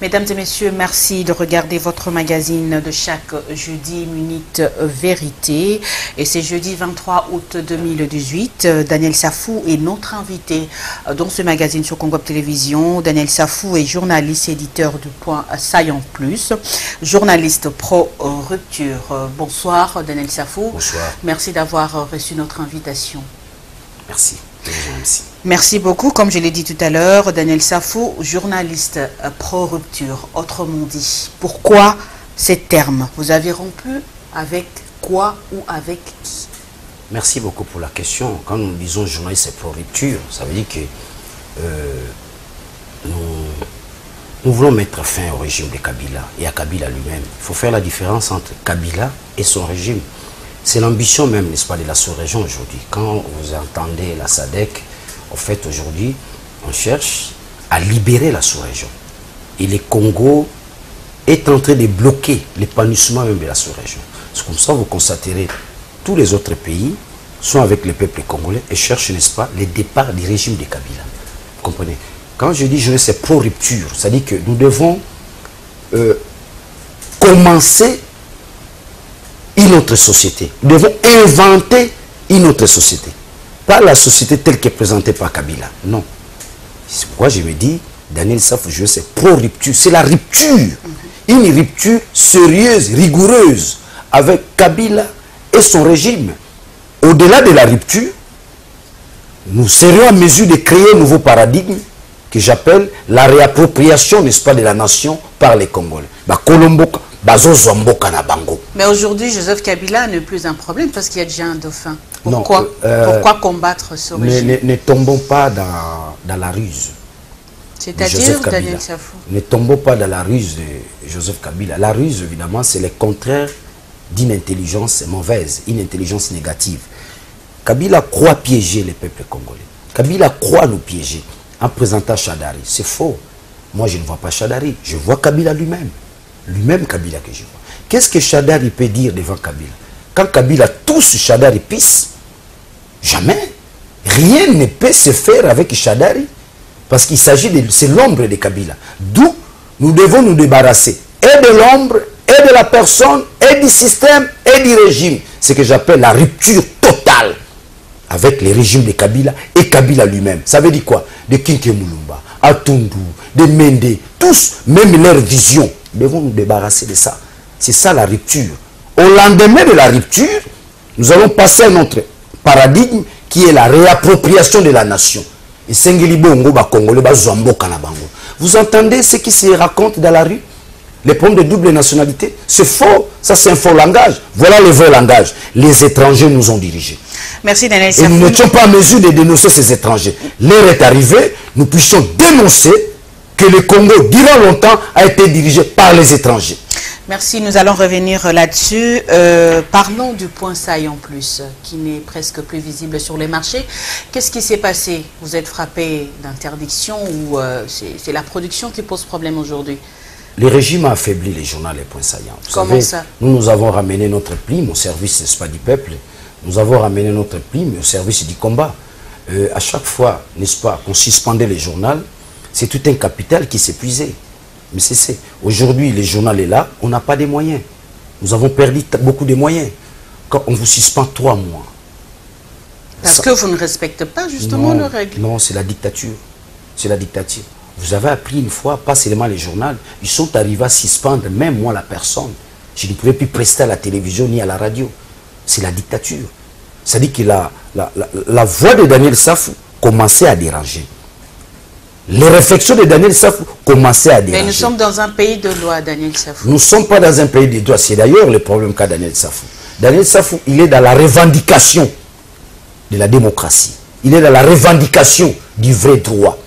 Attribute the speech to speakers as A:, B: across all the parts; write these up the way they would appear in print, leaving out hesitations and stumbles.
A: Mesdames et messieurs, merci de regarder votre magazine de chaque jeudi, Minute Vérité. Et c'est jeudi 23 août 2018. Daniel Safou est notre invité dans ce magazine sur Congo Télévision. Daniel Safou est journaliste et éditeur du Point Saillant Plus, journaliste pro-rupture. Bonsoir Daniel Safou.
B: Bonsoir.
A: Merci d'avoir reçu notre invitation.
B: Merci.
A: Merci beaucoup. Comme je l'ai dit tout à l'heure, Daniel Safou, journaliste pro-rupture. Autrement dit, pourquoi ces termes? Vous avez rompu avec quoi ou avec qui?
B: Merci beaucoup pour la question. Quand nous disons journaliste pro-rupture, ça veut dire que nous voulons mettre fin au régime de Kabila et à Kabila lui-même. Il faut faire la différence entre Kabila et son régime. C'est l'ambition même, n'est-ce pas, de la sous-région aujourd'hui. Quand vous entendez la SADC, en fait, aujourd'hui, on cherche à libérer la sous-région. Et le Congo est en train de bloquer l'épanouissement même de la sous-région. C'est comme ça que vous constaterez tous les autres pays sont avec le peuple congolais et cherchent, n'est-ce pas, le départ du régime de Kabila. Vous comprenez? Quand je dis jeunesse, c'est pro-rupture. C'est-à-dire que nous devons commencer une autre société. Nous devons inventer une autre société. Pas la société telle qu'elle est présentée par Kabila. Non. C'est pourquoi je me dis, Daniel Safou, c'est pro-rupture. C'est la rupture. Une rupture sérieuse, rigoureuse, avec Kabila et son régime. Au-delà de la rupture, nous serions en mesure de créer un nouveau paradigme que j'appelle la réappropriation, n'est-ce pas, de la nation par les Congolais.
A: Mais aujourd'hui, Joseph Kabila n'est plus un problème parce qu'il y a déjà un dauphin. Pourquoi, pourquoi combattre ce régime?
B: Ne tombons pas dans la ruse.
A: C'est-à-dire, Daniel Safou?
B: Ne tombons pas dans la ruse de Joseph Kabila. La ruse, évidemment, c'est le contraire d'une intelligence mauvaise, une intelligence négative. Kabila croit piéger les peuples congolais. Kabila croit nous piéger en présentant Chadari. C'est faux. Moi, je ne vois pas Chadari. Je vois Kabila lui-même. Lui-même Kabila que je vois. Qu'est-ce que Chadari peut dire devant Kabila? Quand Kabila touche Chadari pisse, jamais. Rien ne peut se faire avec Chadari. Parce qu'il s'agit de... C'est l'ombre de Kabila. D'où nous devons nous débarrasser. Et de l'ombre, et de la personne, et du système, et du régime. Ce que j'appelle la rupture totale avec les régimes de Kabila et Kabila lui-même. Ça veut dire quoi? De Kinke Mulumba, Atundu, de Mende, tous, même leur vision. Nous devons nous débarrasser de ça. C'est ça la rupture. Au lendemain de la rupture, nous allons passer à notre paradigme qui est la réappropriation de la nation. Vous entendez ce qui se raconte dans la rue? Les problèmes de double nationalité, c'est faux. Ça, c'est un faux langage. Voilà le vrai langage. Les étrangers nous ont dirigés.
A: Merci, Daniel Safou.
B: Et nous n'étions pas en mesure de dénoncer ces étrangers. L'heure est arrivée, nous puissions dénoncer que le Congo, durant longtemps, a été dirigé par les étrangers.
A: Merci, nous allons revenir là-dessus. Parlons du Point Saillant Plus, qui n'est presque plus visible sur les marchés. Qu'est-ce qui s'est passé? Vous êtes frappé d'interdiction ou c'est la production qui pose problème aujourd'hui?
B: Le régime a affaibli les journaux Les Points Saillants.
A: Comment ça?
B: Nous avons ramené notre prime au service, n'est-ce pas, du peuple. Nous avons ramené notre prime au service du combat. À chaque fois, n'est-ce pas, qu'on suspendait les journaux, c'est tout un capital qui s'épuisait. Mais c'est aujourd'hui, le journal est là, on n'a pas de moyens. Nous avons perdu beaucoup de moyens. Quand on vous suspend 3 mois.
A: Parce que vous ne respectez pas justement les règles.
B: Non, c'est la dictature. C'est la dictature. Vous avez appris une fois, pas seulement les journaux, ils sont arrivés à suspendre, même moi la personne. Je ne pouvais plus prester à la télévision ni à la radio. C'est la dictature. C'est-à-dire que la voix de Daniel Safou commençait à déranger. Les réflexions de Daniel Safou commençaient à déranger.
A: Mais nous sommes dans un pays de loi, Daniel Safou.
B: Nous ne sommes pas dans un pays de droit. C'est d'ailleurs le problème qu'a Daniel Safou. Daniel Safou, il est dans la revendication de la démocratie. Il est dans la revendication du vrai droit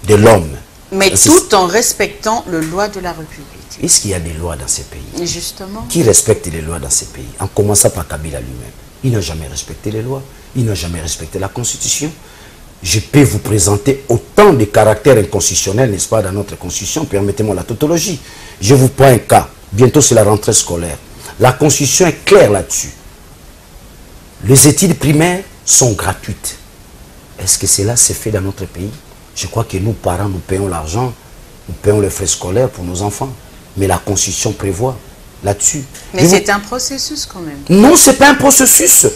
B: de l'homme.
A: Mais tout en respectant les lois de la République.
B: Est-ce qu'il y a des lois dans ces pays?
A: Justement.
B: Qui respecte les lois dans ces pays? En commençant par Kabila lui-même. Il n'a jamais respecté les lois. Il n'a jamais respecté la Constitution. Je peux vous présenter autant de caractères inconstitutionnels, n'est-ce pas, dans notre Constitution. Permettez-moi la tautologie. Je vous prends un cas. Bientôt, c'est la rentrée scolaire. La Constitution est claire là-dessus. Les études primaires sont gratuites. Est-ce que cela s'est fait dans notre pays? Je crois que nous, parents, nous payons l'argent nous payons les frais scolaires pour nos enfants. Mais la Constitution prévoit là-dessus.
A: Mais c'est un processus quand même.
B: Non, ce n'est pas un processus.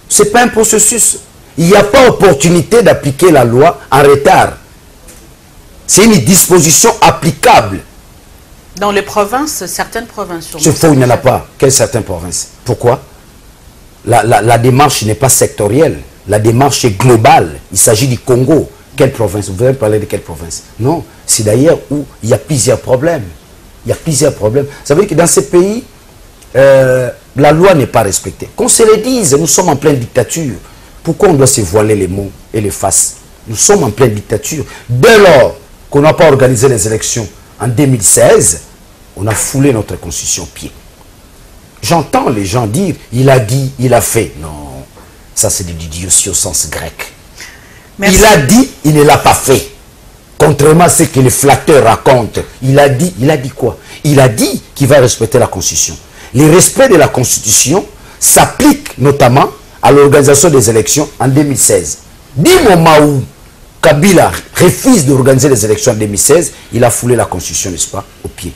B: Ce n'est pas un processus. Il n'y a pas opportunité d'appliquer la loi en retard. C'est une disposition applicable.
A: Dans les provinces, certaines provinces...
B: C'est faux, il n'y en a pas. Quelles certaines provinces? Pourquoi? La démarche n'est pas sectorielle. La démarche est globale. Il s'agit du Congo. Quelle province? Vous allez parler de quelle province? Non, c'est d'ailleurs où il y a plusieurs problèmes. Il y a plusieurs problèmes. Ça veut dire que dans ces pays, la loi n'est pas respectée. Qu'on se le dise, nous sommes en pleine dictature. Pourquoi on doit se voiler les mots et les faces? Nous sommes en pleine dictature. Dès lors qu'on n'a pas organisé les élections en 2016, on a foulé notre constitution au pied. J'entends les gens dire, il a dit, il a fait. Non, ça c'est de l'idiotie au sens grec. Merci. Il a dit, il ne l'a pas fait. Contrairement à ce que les flatteurs racontent, il a dit quoi? Il a dit qu'il va respecter la Constitution. Le respect de la Constitution s'applique notamment à l'organisation des élections en 2016. Du moment où Kabila refuse d'organiser les élections en 2016, il a foulé la Constitution, n'est-ce pas, au pied.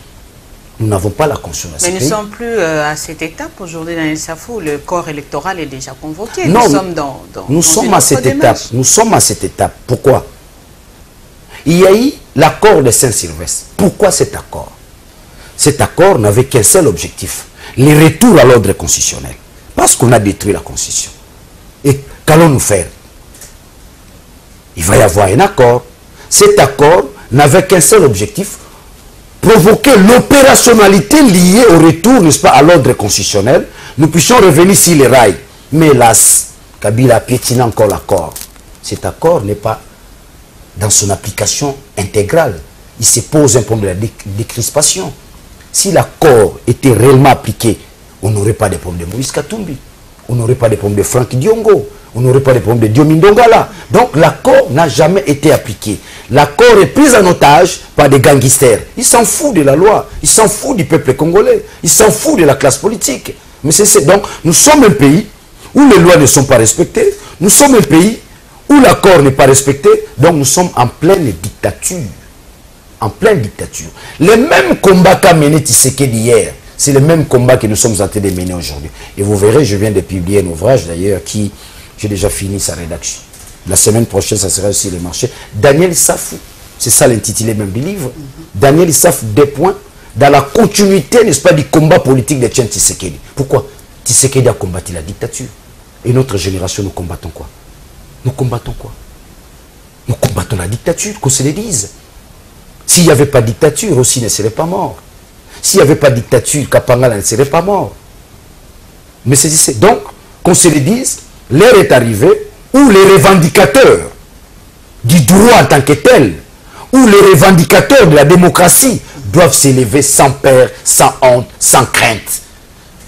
B: Nous n'avons pas la Constitution dans ce pays.
A: Mais nous ne sommes plus à cette étape aujourd'hui, Daniel Safou. Le corps électoral est déjà convoqué.
B: Non,
A: nous sommes à cette étape.
B: Nous sommes à cette étape. Pourquoi? Il y a eu l'accord de Saint-Sylvestre. Pourquoi cet accord? Cet accord n'avait qu'un seul objectif, le retour à l'ordre constitutionnel. Parce qu'on a détruit la Constitution. Et qu'allons-nous faire? Il va y avoir un accord. Cet accord n'avait qu'un seul objectif, provoquer l'opérationnalité liée au retour, n'est-ce pas, à l'ordre constitutionnel. Nous puissions revenir sur les rails. Mais hélas, Kabila a piétiné encore l'accord. Cet accord n'est pas dans son application intégrale. Il se pose un problème de décrispation. Si l'accord était réellement appliqué, on n'aurait pas de problème de Moïse Katumbi, on n'aurait pas de problème de Franck Diongo, on n'aurait pas de problème de Diomi Ndongala. Donc l'accord n'a jamais été appliqué. L'accord est pris en otage par des gangsters. Ils s'en foutent de la loi, ils s'en foutent du peuple congolais, ils s'en foutent de la classe politique. Mais donc nous sommes un pays où les lois ne sont pas respectées, nous sommes un pays où l'accord n'est pas respecté, donc nous sommes en pleine dictature. En pleine dictature. Les mêmes combats qu'a mené Tshisekedi hier, c'est le même combat que nous sommes en train de mener aujourd'hui. Et vous verrez, je viens de publier un ouvrage d'ailleurs qui, j'ai déjà fini sa rédaction. La semaine prochaine, ça sera sur les marchés. Daniel Safou, c'est ça l'intitulé même du livre. Daniel Safou, des points, dans la continuité, n'est-ce pas, du combat politique de Etienne Tshisekedi. Pourquoi? Tshisekedi a combattu la dictature. Et notre génération, nous combattons quoi? Nous combattons quoi? Nous combattons la dictature, qu'on se le dise. S'il n'y avait pas de dictature, aussi ne serait pas mort. S'il n'y avait pas de dictature, Kapangala ne serait pas mort. Mais c'est donc, qu'on se le dise, l'heure est arrivée où les revendicateurs du droit en tant que tel, où les revendicateurs de la démocratie doivent s'élever sans peur, sans honte, sans crainte.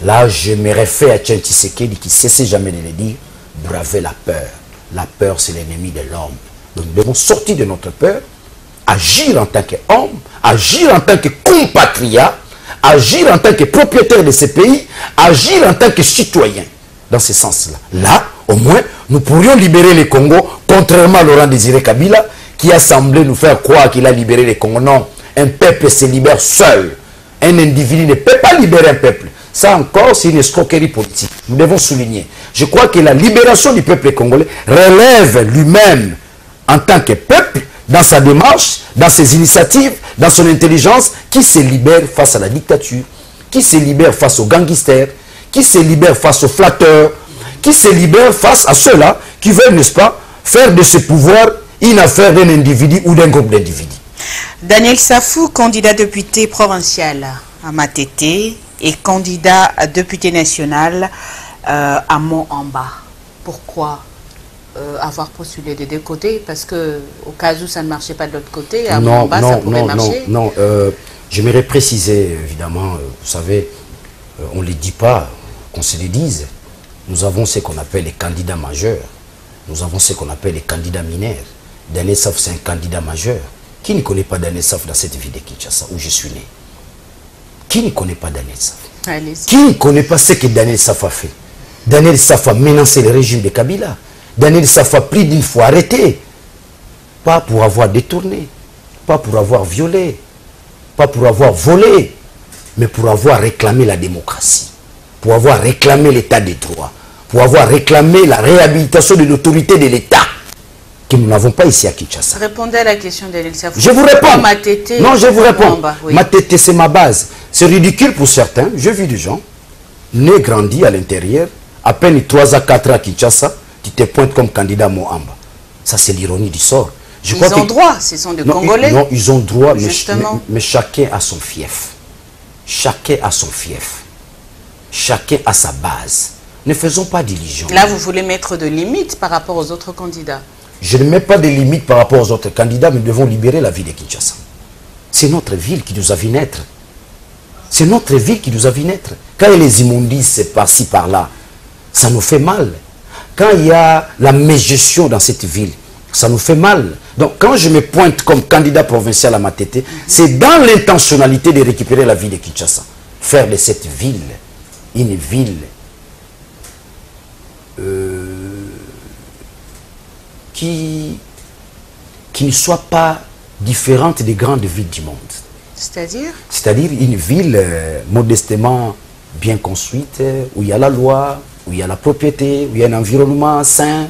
B: Là, je me réfère à Etienne Tshisekedi qui ne cessait jamais de le dire, braver la peur. La peur, c'est l'ennemi de l'homme. Donc nous devons sortir de notre peur, agir en tant qu'homme, agir en tant que compatriote, agir en tant que propriétaire de ce pays, agir en tant que citoyen. Dans ce sens-là. Là, au moins, nous pourrions libérer les Congo, contrairement à Laurent Désiré Kabila, qui a semblé nous faire croire qu'il a libéré les Congo. Non, un peuple se libère seul. Un individu ne peut pas libérer un peuple. Ça encore, c'est une escroquerie politique. Nous devons souligner. Je crois que la libération du peuple congolais relève lui-même en tant que peuple, dans sa démarche, dans ses initiatives, dans son intelligence, qui se libère face à la dictature, qui se libère face aux gangsters, qui se libère face aux flatteurs, qui se libère face à ceux-là qui veulent, n'est-ce pas, faire de ce pouvoir une affaire d'un individu ou d'un groupe d'individus.
A: Daniel Safou, candidat député provincial à Matete et candidat à député national à Mont-en-Bas. Pourquoi avoir postulé des deux côtés? Parce que au cas où ça ne marchait pas de l'autre côté, à Mont-en-Bas, ça pourrait marcher.
B: Non, j'aimerais préciser, évidemment, vous savez, on ne le dit pas, qu'on se le dise. Nous avons ce qu'on appelle les candidats majeurs. Nous avons ce qu'on appelle les candidats mineurs. Daniel Safou, c'est un candidat majeur. Qui ne connaît pas Daniel Safou dans cette ville de Kinshasa, où je suis né? Qui ne connaît pas Daniel Safou? Qui ne connaît pas ce que Daniel Safou a fait? Daniel Safou a menacé le régime de Kabila. Daniel Safou a plus d'une fois arrêté. Pas pour avoir détourné. pas pour avoir violé, pas pour avoir volé, mais pour avoir réclamé la démocratie, pour avoir réclamé l'état des droits, pour avoir réclamé la réhabilitation de l'autorité de l'État, que nous n'avons pas ici à Kinshasa.
A: Répondez à la question d'Daniel Safou.
B: Je vous réponds.
A: Matete,
B: non, je vous réponds.
A: Oui.
B: Matete, c'est ma base. C'est ridicule pour certains. J'ai vu des gens, nés, grandis à l'intérieur, à peine 3 à 4 ans à Kinshasa, qui te pointent comme candidat à Moamba. Ça, c'est l'ironie du sort.
A: Ils ont droit, ce sont des Congolais.
B: Non, ils ont droit, mais chacun a son fief. Chacun a son fief. Chacun a sa base. Ne faisons pas d'illusions.
A: Là, vous voulez mettre de limites par rapport aux autres candidats.
B: Je ne mets pas de limites par rapport aux autres candidats, mais nous devons libérer la ville de Kinshasa. C'est notre ville qui nous a vu naître. C'est notre ville qui nous a vu naître. Quand il y a les immondices par-ci, par-là, ça nous fait mal. Quand il y a la mégestion dans cette ville, ça nous fait mal. Donc, quand je me pointe comme candidat provincial à Matete, c'est dans l'intentionnalité de récupérer la ville de Kinshasa. Faire de cette ville une ville qui ne soit pas différente des grandes villes du monde.
A: C'est-à-dire?
B: C'est-à-dire une ville modestement bien construite, où il y a la loi, où il y a la propriété, où il y a un environnement sain,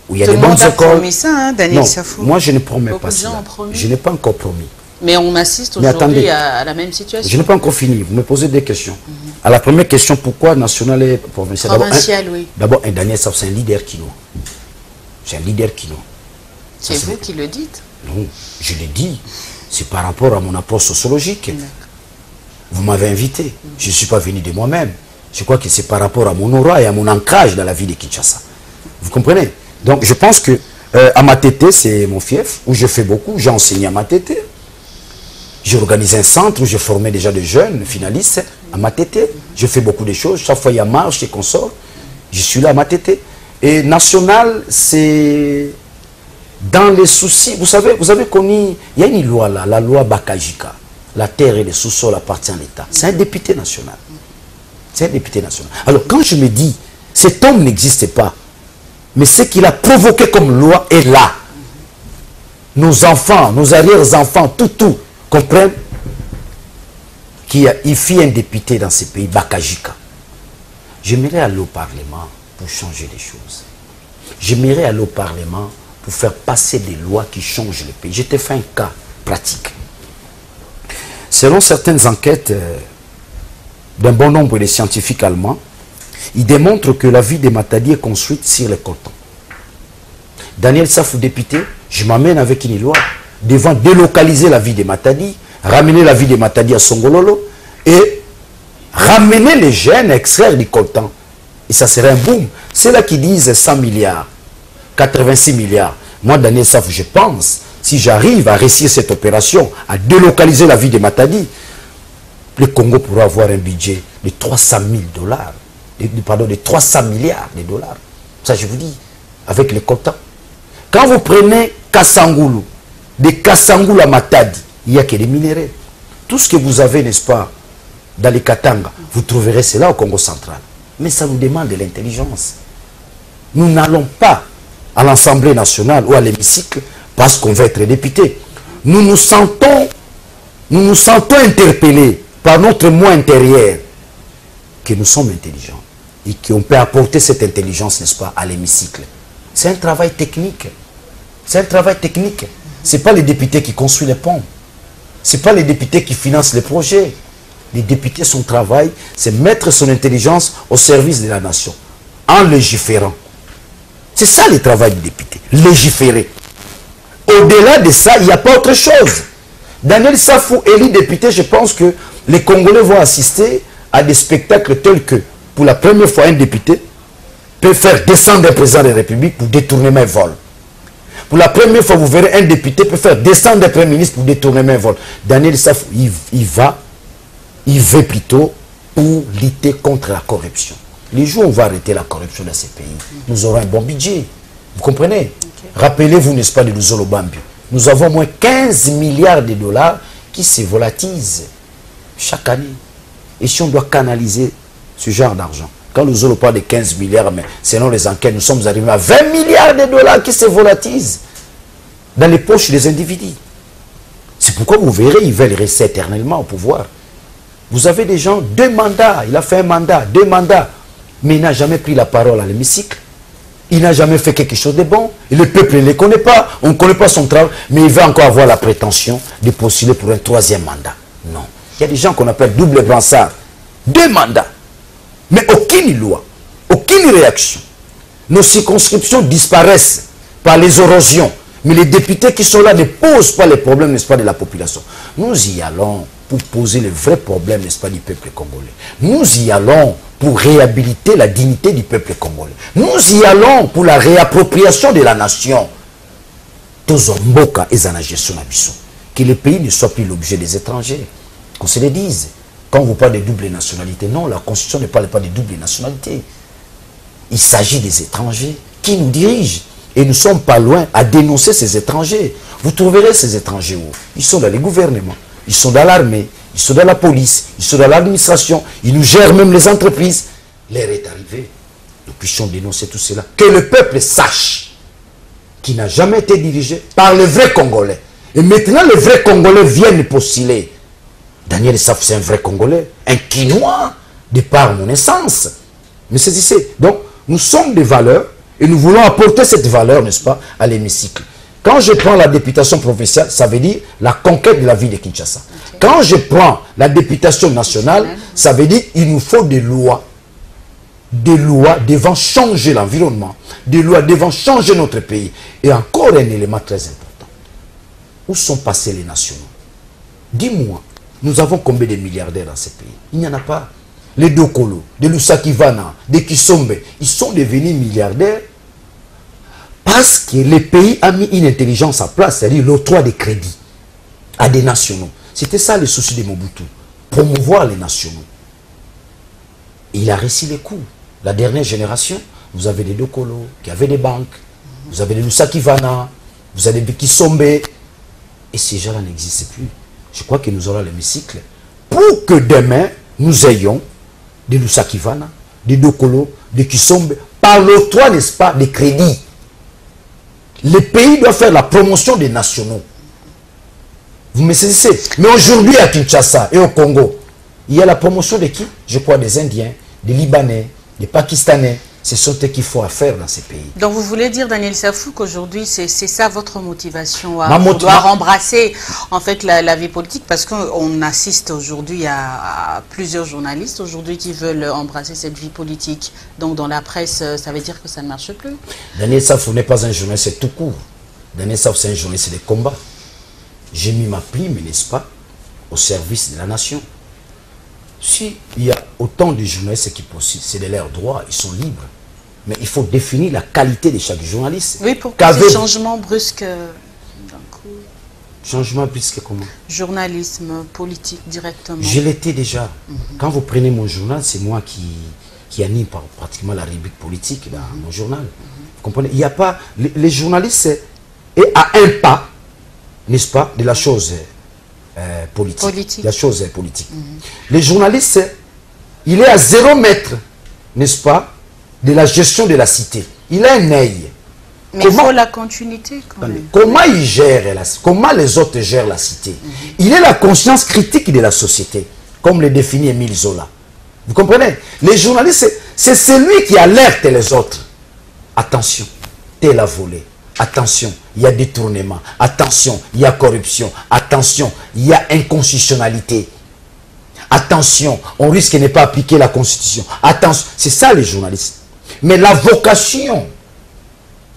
B: où il y a des bonnes écoles. Tout le monde a promis
A: ça, hein, Daniel Safou.
B: Moi je ne promets pas ça. Je n'ai pas encore promis.
A: Mais on assiste aujourd'hui à la même situation.
B: Je n'ai pas encore fini. Vous me posez des questions. À la première question, pourquoi national et provincial?
A: Provincial, oui.
B: D'abord, un Daniel Safou, c'est un leader kino. C'est un leader kino.
A: C'est vous qui le dites?
B: Non, je l'ai dit. C'est par rapport à mon approche sociologique. Vous m'avez invité. Je ne suis pas venu de moi-même. Je crois que c'est par rapport à mon aura et à mon ancrage dans la vie de Kinshasa. Vous comprenez? Donc, je pense que à Matete, c'est mon fief, où je fais beaucoup. J'ai enseigné à Matete. J'ai organisé un centre où je formais déjà des jeunes finalistes à Matete. Je fais beaucoup de choses. Chaque fois, il y a marche et consorts. Je suis là à Matete. Et national, c'est dans les soucis. Vous savez, vous avez connu, il y a une loi là, la loi Bakajika. La terre et les sous-sols appartiennent à l'État. C'est un député national. C'est un député national. Alors, quand je me dis, cet homme n'existe pas, mais ce qu'il a provoqué comme loi est là. Nos enfants, nos arrière-enfants, tout, comprennent qu'il fit un député dans ce pays, Bakajika. J'aimerais aller au Parlement pour changer les choses. J'aimerais aller au Parlement pour faire passer des lois qui changent le pays. Je t'ai fait un cas pratique. Selon certaines enquêtes d'un bon nombre de scientifiques allemands, ils démontrent que la ville de Matadi est construite sur le coton. Daniel Safou, député, je m'amène avec une loi devant délocaliser la ville de Matadi, ramener la ville de Matadi à Songololo et ramener les jeunes à extraire du coltan. Et ça serait un boom. C'est là qui disent 100 milliards, 86 milliards. Moi, Daniel Safou, je pense, si j'arrive à réussir cette opération, à délocaliser la ville de Matadi, le Congo pourra avoir un budget de 300 000 dollars, pardon, de 300 milliards de dollars. Ça, je vous dis, avec les coltans. Quand vous prenez Kassangoulou, de Kassangoulou à Matadi, il n'y a que des minéraux. Tout ce que vous avez, n'est-ce pas, dans les Katanga, vous trouverez cela au Congo central. Mais ça nous demande de l'intelligence. Nous n'allons pas à l'Assemblée nationale ou à l'hémicycle parce qu'on veut être député. Nous nous sentons interpellés par notre moi intérieur que nous sommes intelligents et qu'on peut apporter cette intelligence, n'est-ce pas, à l'hémicycle. C'est un travail technique. C'est un travail technique. Ce n'est pas les députés qui construisent les ponts. Ce n'est pas les députés qui financent les projets. Les députés, son travail, c'est mettre son intelligence au service de la nation, en légiférant. C'est ça le travail du député, légiférer. Au-delà de ça, il n'y a pas autre chose. Daniel Safou, élu député, je pense que les Congolais vont assister à des spectacles tels que, pour la première fois, un député peut faire descendre un président de la République pour détourner un vol. Pour la première fois, vous verrez un député peut faire descendre un premier ministre pour détourner un vol. Daniel Safou, il veut plutôt pour lutter contre la corruption. Les jours où on va arrêter la corruption dans ces pays, nous aurons un bon budget. Vous comprenez? Rappelez-vous, n'est-ce pas, de Luzolo Bambi. Nous avons au moins 15 milliards de dollars qui se volatilisent chaque année. Et si on doit canaliser ce genre d'argent, quand Luzolo parle de 15 milliards, mais selon les enquêtes, nous sommes arrivés à 20 milliards de dollars qui se volatilisent dans les poches des individus. pourquoi vous verrez, ils veulent rester éternellement au pouvoir. Vous avez des gens, 2 mandats, il a fait un mandat, 2 mandats, mais il n'a jamais pris la parole à l'hémicycle. Il n'a jamais fait quelque chose de bon. Et le peuple ne le connaît pas. On ne connaît pas son travail. Mais il va encore avoir la prétention de postuler pour un 3e mandat. Non. Il y a des gens qu'on appelle double brassard. 2 mandats. Mais aucune loi. Aucune réaction. Nos circonscriptions disparaissent par les érosions. Mais les députés qui sont là ne posent pas les problèmes, n'est-ce pas, de la population. Nous y allons pour poser les vrais problèmes, n'est-ce pas, du peuple congolais. Nous y allons pour réhabiliter la dignité du peuple congolais. Nous y allons pour la réappropriation de la nation. Tozomboka et Zanagestion Nabiso. Que le pays ne soit plus l'objet des étrangers. Qu'on se le dise. Quand vous parlez de double nationalité, non, la Constitution ne parle pas de double nationalité. Il s'agit des étrangers qui nous dirigent. Et nous ne sommes pas loin à dénoncer ces étrangers. Vous trouverez ces étrangers où? Ils sont dans les gouvernements, ils sont dans l'armée, ils sont dans la police, ils sont dans l'administration, ils nous gèrent même les entreprises. L'heure est arrivée. Nous puissions dénoncer tout cela. Que le peuple sache qu'il n'a jamais été dirigé par les vrais Congolais. Et maintenant, les vrais Congolais viennent postuler. Daniel Safou, c'est un vrai Congolais, un Quinois, de par mon essence. Mais c'est ici. Donc, nous sommes des valeurs et nous voulons apporter cette valeur, n'est-ce pas, à l'hémicycle. Quand je prends la députation provinciale, ça veut dire la conquête de la ville de Kinshasa. Okay. Quand je prends la députation nationale, ça veut dire qu'il nous faut des lois. Des lois devant changer l'environnement. Des lois devant changer notre pays. Et encore un élément très important. Où sont passés les nationaux? Dis-moi, nous avons combien de milliardaires dans ces pays? Il n'y en a pas. Les Dokolo, les Lusakivana, les Kisombe, ils sont devenus milliardaires parce que le pays a mis une intelligence en place, c'est-à-dire l'octroi des crédits à des nationaux. C'était ça le souci de Mobutu, promouvoir les nationaux. Et il a réussi les coups. La dernière génération, vous avez des Dokolo qui avaient des banques, vous avez des Lusakivana, vous avez des Kisombe, et ces gens-là n'existent plus. Je crois que nous aurons l'hémicycle pour que demain, nous ayons des Lusakivana, des Dokolo, des Kisombe, par l'octroi, n'est-ce pas, des crédits. Le pays doit faire la promotion des nationaux. Vous me saisissez? Mais aujourd'hui, à Kinshasa et au Congo, il y a la promotion de qui? Je crois des Indiens, des Libanais, des Pakistanais. C'est ce qu'il faut faire dans ces pays. Donc
A: vous voulez dire, Daniel Safou, qu'aujourd'hui, c'est ça votre motivation à vouloir embrasser en fait la vie politique? Parce qu'on assiste aujourd'hui à plusieurs journalistes aujourd'hui qui veulent embrasser cette vie politique. Donc dans la presse, ça veut dire que ça ne marche plus.
B: Daniel Safou n'est pas un journaliste, c'est tout court. Daniel Safou, c'est un journaliste de combat. J'ai mis ma plume, n'est-ce pas, au service de la nation. Si il y a autant de journalistes qui possible, c'est de leur droit, ils sont libres. Mais il faut définir la qualité de chaque journaliste.
A: Oui, pour que ces changements brusques d'un coup.
B: Changement brusque comment?
A: Journalisme, politique, directement.
B: Je l'étais déjà. Quand vous prenez mon journal, c'est moi qui anime pratiquement la rubrique politique dans mon journal. Vous comprenez? Il n'y a pas... Les journalistes est à un pas, n'est-ce pas, de la chose politique. La chose politique. Les journalistes, il est à 0 mètre, n'est-ce pas, de la gestion de la cité. Il a un œil.
A: Mais il faut la continuité quand même.
B: Comment il gère comment les autres gèrent la cité? Il est la conscience critique de la société, comme le définit Émile Zola. Vous comprenez? Les journalistes, c'est celui qui alerte les autres. Attention, tel a volé. Attention, il y a détournement. Attention, il y a corruption. Attention, il y a inconstitutionnalité. Attention, on risque de ne pas appliquer la Constitution. Attention, c'est ça les journalistes. Mais la vocation,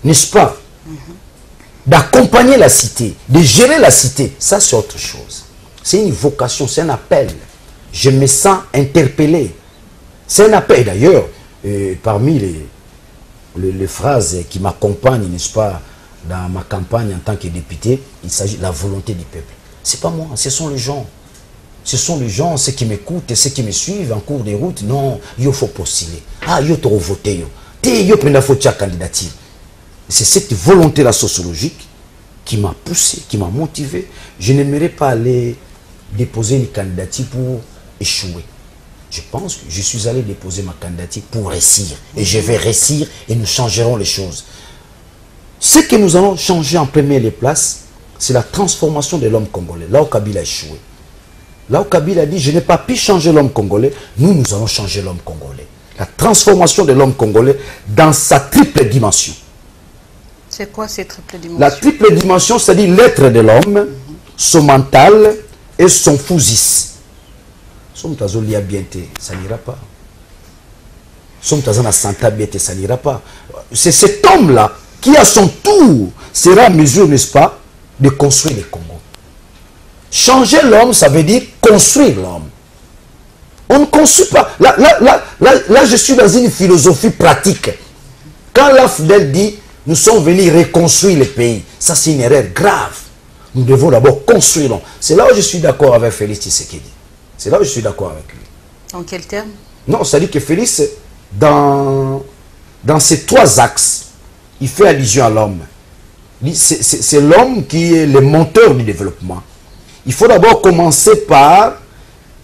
B: n'est-ce pas, d'accompagner la cité, de gérer la cité, ça c'est autre chose. C'est une vocation, c'est un appel. Je me sens interpellé. C'est un appel. D'ailleurs, parmi les phrases qui m'accompagnent, n'est-ce pas, dans ma campagne en tant que député, il s'agit de la volonté du peuple. Ce n'est pas moi, ce sont les gens. Ce sont les gens, ceux qui m'écoutent et ceux qui me suivent en cours de route. Non, il faut postuler. Ah, il faut voter. Il faut prendre la candidature. C'est cette volonté-là sociologique qui m'a poussé, qui m'a motivé. Je n'aimerais pas aller déposer une candidature pour échouer. Je pense que je suis allé déposer ma candidature pour réussir. Et je vais réussir et nous changerons les choses. Ce que nous allons changer en première les places, c'est la transformation de l'homme congolais. Là où Kabila a échoué. Là où Kabila a dit, je n'ai pas pu changer l'homme congolais, nous allons changer l'homme congolais. La transformation de l'homme congolais dans sa triple dimension.
A: C'est quoi ces triple dimensions?
B: La triple dimension, c'est-à-dire l'être de l'homme, son mental et son physique. Son tazolia bien, ça n'ira pas. Son tazana santa bien, ça n'ira pas. C'est cet homme-là qui, à son tour, sera en mesure, n'est-ce pas, de construire le Congo. Changer l'homme, ça veut dire construire l'homme. On ne construit pas. Là, je suis dans une philosophie pratique. Quand la Fidèle dit, nous sommes venus reconstruire le pays, ça c'est une erreur grave. Nous devons d'abord construire l'homme. C'est là où je suis d'accord avec Félix Tshisekedi. C'est là où je suis d'accord avec lui.
A: En quel terme? Non,
B: ça dit que Félix, dans ces trois axes, il fait allusion à l'homme. C'est l'homme qui est le moteur du développement. Il faut d'abord commencer par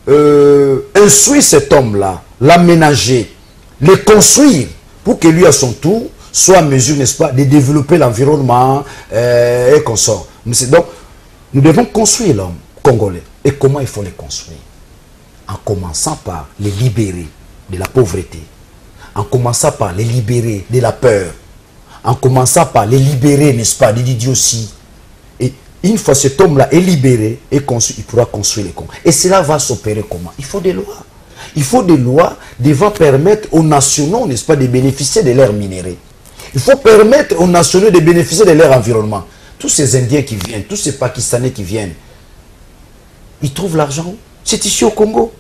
B: instruire cet homme-là, l'aménager, le construire, pour que lui, à son tour, soit en mesure, n'est-ce pas, de développer l'environnement et qu'on sort. Donc, nous devons construire l'homme congolais. Et comment il faut le construire? En commençant par les libérer de la pauvreté, en commençant par les libérer de la peur, en commençant par les libérer, n'est-ce pas, de l'idiotie. Et une fois cet homme-là est libéré et construit, il pourra construire les Congos. Et cela va s'opérer comment? Il faut des lois. Il faut des lois devant permettre aux nationaux, n'est-ce pas, de bénéficier de l'air minéré. Il faut permettre aux nationaux de bénéficier de leur environnement. Tous ces Indiens qui viennent, tous ces Pakistanais qui viennent, ils trouvent l'argent où? C'est ici au Congo.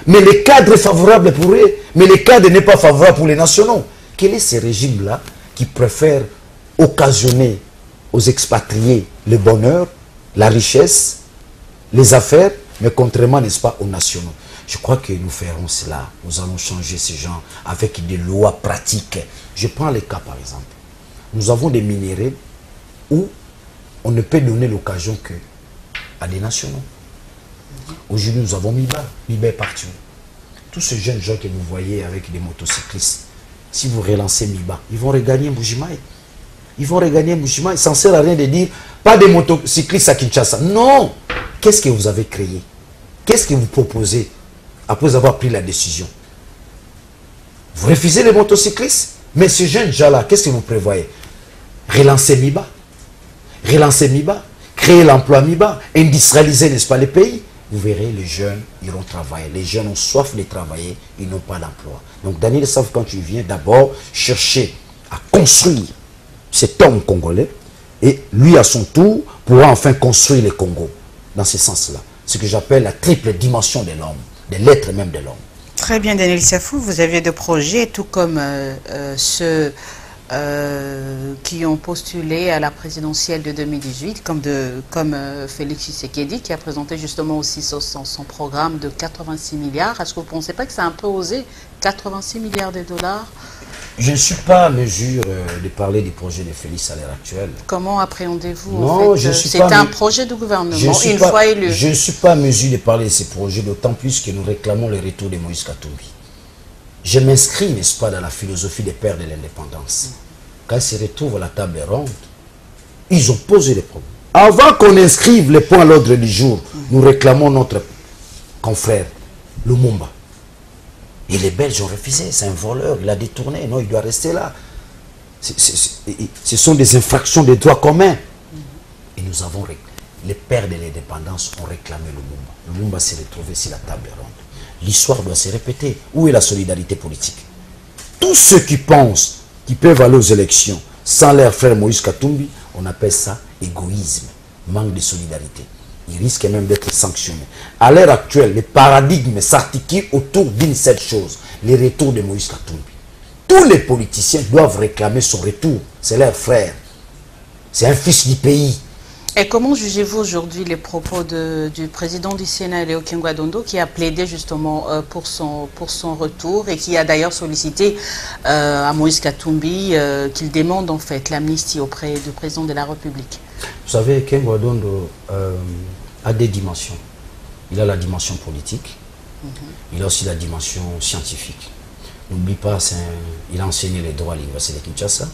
B: Mais le cadre est favorable pour eux. Mais le cadre n'est pas favorable pour les nationaux. Quel est ce régime-là qui préfère occasionner aux expatriés le bonheur, la richesse, les affaires, mais contrairement, n'est-ce pas, aux nationaux? Je crois que nous ferons cela. Nous allons changer ces gens avec des lois pratiques. Je prends le cas, par exemple. Nous avons des minéraux où on ne peut donner l'occasion que à des nationaux. Aujourd'hui, nous avons Miba. Miba est partout. Tous ces jeunes gens que vous voyez avec des motocyclistes, si vous relancez Miba, ils vont regagner Mbujimaï. Ils vont regagner Mbujimaï. Ça ne sert à rien de dire, pas des motocyclistes à Kinshasa. Non! Qu'est-ce que vous avez créé? Qu'est-ce que vous proposez après avoir pris la décision? Vous refusez les motocyclistes? Mais ces jeunes gens-là, qu'est-ce que vous prévoyez? Relancer Miba. Relancer Miba. Créer l'emploi Miba. Industrialiser, n'est-ce pas, les pays. Vous verrez, les jeunes iront travailler. Les jeunes ont soif de travailler, ils n'ont pas d'emploi. Donc Daniel Sav, quand tu viens, d'abord chercher à construire cet homme congolais, et lui, à son tour, pourra enfin construire le Congo. Dans ce sens-là. Ce que j'appelle la triple dimension de l'homme, de l'être même de l'homme.
A: Très bien, Daniel Safou, vous aviez des projets, tout comme ceux qui ont postulé à la présidentielle de 2018, comme Félix Tshisekedi, qui a présenté justement aussi son programme de 86 milliards. Est-ce que vous ne pensez pas que c'est un peu osé, 86 milliards de dollars?
B: Je ne suis pas à mesure de parler du projet de Félix à l'heure actuelle.
A: Comment appréhendez-vous?
B: Non,
A: en fait, c'est un projet de gouvernement, une fois élu.
B: Je ne suis pas à mesure de parler de ces projets, d'autant plus que nous réclamons le retour de Moïse Katumbi. Je m'inscris, n'est-ce pas, dans la philosophie des pères de l'indépendance. Quand ils se retrouvent à la table ronde, ils ont posé des problèmes. Avant qu'on inscrive les points à l'ordre du jour, nous réclamons notre confrère, Lumumba. Et les Belges ont refusé, c'est un voleur, il a détourné, non, il doit rester là. Ce sont des infractions des droits communs. Et nous avons, les pères de l'indépendance ont réclamé Lumumba. Lumumba s'est retrouvé sur la table ronde. L'histoire doit se répéter. Où est la solidarité politique? Tous ceux qui pensent qu'ils peuvent aller aux élections sans leur frère Moïse Katumbi, on appelle ça égoïsme, manque de solidarité. Ils risquent même d'être sanctionnés. À l'heure actuelle, le paradigme s'articule autour d'une seule chose, le retour de Moïse Katumbi. Tous les politiciens doivent réclamer son retour. C'est leur frère. C'est un fils du pays.
A: Et comment jugez-vous aujourd'hui les propos du président du Sénat, Léo Kingwa-Dondo, qui a plaidé justement pour son retour et qui a d'ailleurs sollicité à Moïse Katumbi qu'il demande en fait l'amnistie auprès du président de la République?
B: Vous savez, Kingwa-Dondo a des dimensions. Il a la dimension politique, il a aussi la dimension scientifique. N'oublie pas, il a enseigné les droits à l'Université de Kinshasa.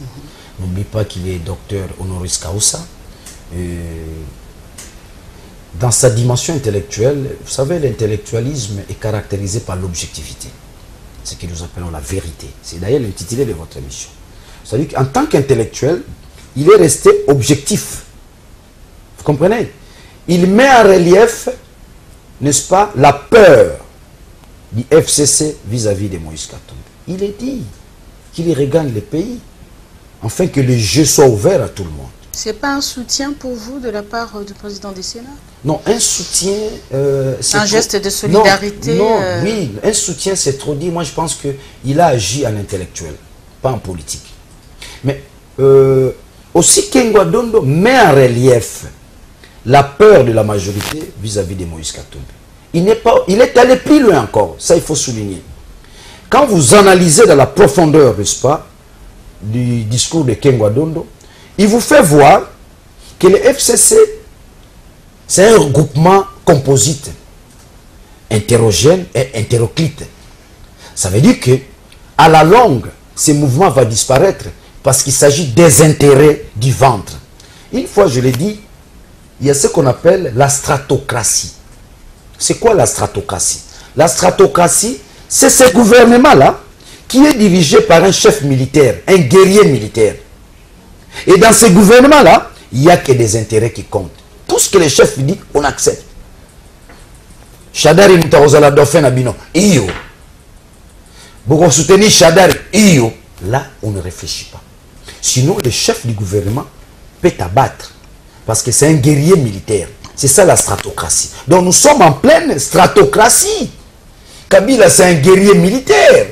B: N'oublie pas qu'il est docteur honoris causa. dans sa dimension intellectuelle, vous savez, l'intellectualisme est caractérisé par l'objectivité. Ce que nous appelons la vérité. C'est d'ailleurs l'intitulé de votre émission. C'est-à-dire qu'en tant qu'intellectuel, il est resté objectif. Vous comprenez? Il met en relief, n'est-ce pas, la peur du FCC vis-à-vis de Moïse Katumbi. Il est dit qu'il regagne le pays, afin que les jeux soient ouverts à tout le monde.
A: C'est pas un soutien pour vous de la part du président du Sénat?
B: Non, un soutien...
A: un geste de solidarité?
B: Non, oui, un soutien c'est trop dit. Moi je pense qu'il a agi en intellectuel, pas en politique. Mais aussi Kengwa Dondo met en relief la peur de la majorité vis-à-vis de Moïse Katumbi. Il est allé plus loin encore, ça il faut souligner. Quand vous analysez dans la profondeur, n'est-ce pas, du discours de Kengwa Dondo, il vous fait voir que le FCC, c'est un regroupement composite, hétérogène et hétéroclite. Ça veut dire que, à la longue, ce mouvement va disparaître parce qu'il s'agit des intérêts du ventre. Une fois, je l'ai dit, il y a ce qu'on appelle la stratocratie. C'est quoi la stratocratie? La stratocratie, c'est ce gouvernement-là qui est dirigé par un chef militaire, un guerrier militaire. Et dans ce gouvernement-là, il n'y a que des intérêts qui comptent. Tout ce que le chef dit, on accepte. Chadari Mutaozala Dauphin Abino, iyo. Pour soutenir Chadari, iyo. Là, on ne réfléchit pas. Sinon, le chef du gouvernement peut abattre. Parce que c'est un guerrier militaire. C'est ça la stratocratie. Donc nous sommes en pleine stratocratie. Kabila, c'est un guerrier militaire.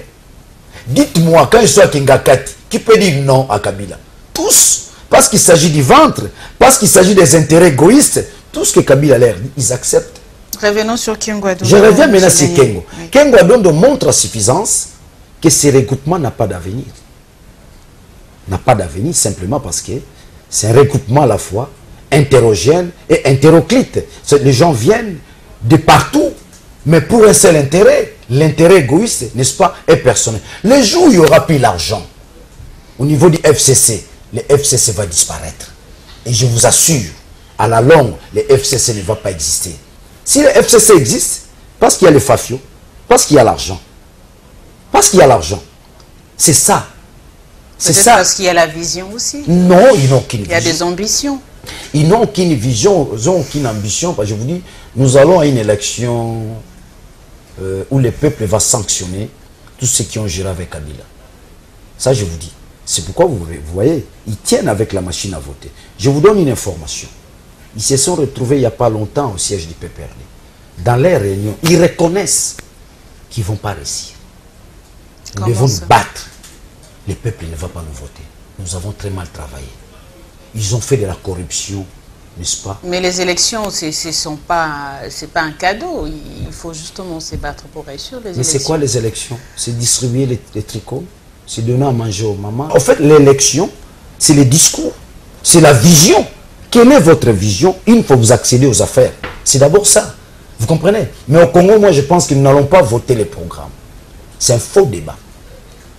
B: Dites-moi, quand il soit Kingakati, qui peut dire non à Kabila? Tous. Parce qu'il s'agit du ventre, parce qu'il s'agit des intérêts égoïstes, tout ce que Kabila a l'air, ils acceptent.
A: Revenons sur Kengwa Dondo.
B: Je reviens maintenant sur Kengo. Oui. Kengwa Dondo montre à suffisance que ce regroupement n'a pas d'avenir. N'a pas d'avenir simplement parce que c'est un regroupement à la fois hétérogène et hétéroclite. Les gens viennent de partout, mais pour un seul intérêt, l'intérêt égoïste, n'est-ce pas, est personnel. Les jours où il n'y aura plus l'argent, au niveau du FCC, le FCC va disparaître. Et je vous assure, à la longue, le FCC ne va pas exister. Si le FCC existe, parce qu'il y a le Fafio, parce qu'il y a l'argent. Parce qu'il y a l'argent. C'est ça.
A: C'est ça. Parce qu'il y a la vision aussi.
B: Non, ils n'ont aucune vision.
A: Il y a des ambitions.
B: Ils n'ont aucune vision, ils n'ont aucune ambition. Parce que je vous dis, nous allons à une élection où le peuple va sanctionner tous ceux qui ont géré avec Kabila. Ça, je vous dis. C'est pourquoi vous voyez, ils tiennent avec la machine à voter. Je vous donne une information. Ils se sont retrouvés il n'y a pas longtemps au siège du PPRD. Dans les réunions, ils reconnaissent qu'ils ne vont pas réussir. Nous devons nous battre. Le peuple ne va pas nous voter. Nous avons très mal travaillé. Ils ont fait de la corruption, n'est-ce pas?
A: Mais les élections, c'est pas un cadeau. Il faut justement se battre pour réussir les élections.
B: Mais c'est quoi les élections? C'est distribuer les tricots, c'est donner à manger aux mamans. En fait, l'élection, c'est le discours, c'est la vision. Quelle est votre vision une fois que vous accédez aux affaires? C'est d'abord ça. Vous comprenez? Mais au Congo, moi, je pense que nous n'allons pas voter les programmes. C'est un faux débat.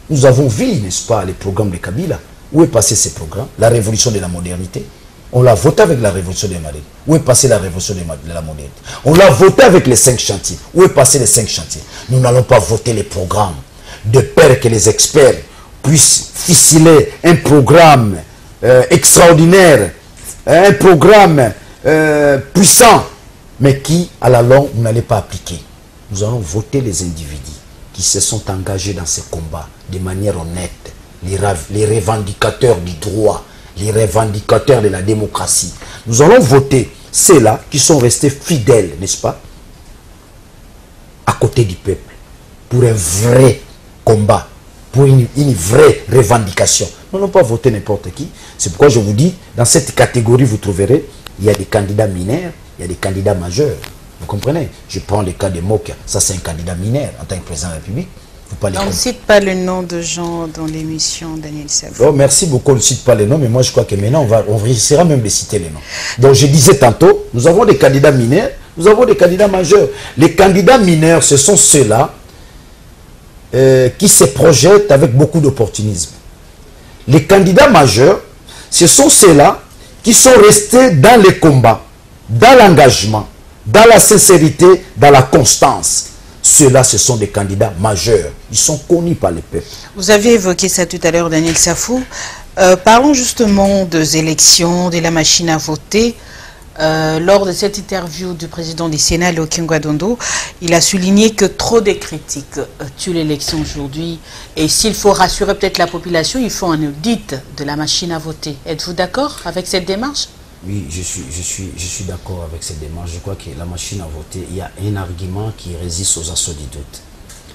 B: Nous avons vu, n'est-ce pas, les programmes de Kabila. Où est passé ces programmes? La révolution de la modernité. On l'a voté avec la révolution de la modernité. Où est passée la révolution de la modernité? On l'a voté avec les 5 chantiers. Où est passé les 5 chantiers? Nous n'allons pas voter les programmes de peur que les experts puissent ficeler un programme extraordinaire, un programme puissant, mais qui, à la longue, vous n'allez pas appliquer. Nous allons voter les individus qui se sont engagés dans ce combat de manière honnête, les revendicateurs du droit, les revendicateurs de la démocratie. Nous allons voter ceux-là qui sont restés fidèles, n'est-ce pas, à côté du peuple, pour un vrai combat, pour une vraie revendication. Nous n'allons pas voter n'importe qui. C'est pourquoi je vous dis, dans cette catégorie, vous trouverez, il y a des candidats mineurs, il y a des candidats majeurs. Vous comprenez? Je prends le cas de Moka, ça c'est un candidat mineur en tant que président de la République.
A: On ne cite pas le nom de gens dans l'émission, Daniel Safou.
B: Oh, merci beaucoup, on ne cite pas les noms, mais moi je crois que maintenant on réussira même de citer les noms. Donc je disais tantôt, nous avons des candidats mineurs, nous avons des candidats majeurs. Les candidats mineurs, ce sont ceux-là qui se projettent avec beaucoup d'opportunisme. Les candidats majeurs, ce sont ceux-là qui sont restés dans les combats, dans l'engagement, dans la sincérité, dans la constance. Ceux-là, ce sont des candidats majeurs. Ils sont connus par le peuple.
A: Vous avez évoqué ça tout à l'heure, Daniel Safou. Parlons justement des élections, de la machine à voter. Lors de cette interview du président du Sénat, Léokin Gwadondo, il a souligné que trop de critiques tuent l'élection aujourd'hui. Et s'il faut rassurer peut-être la population, il faut un audit de la machine à voter. Êtes-vous d'accord avec cette démarche?
B: Oui, je suis d'accord avec cette démarche. Je crois que la machine à voter, il y a un argument qui résiste aux assauts du doute.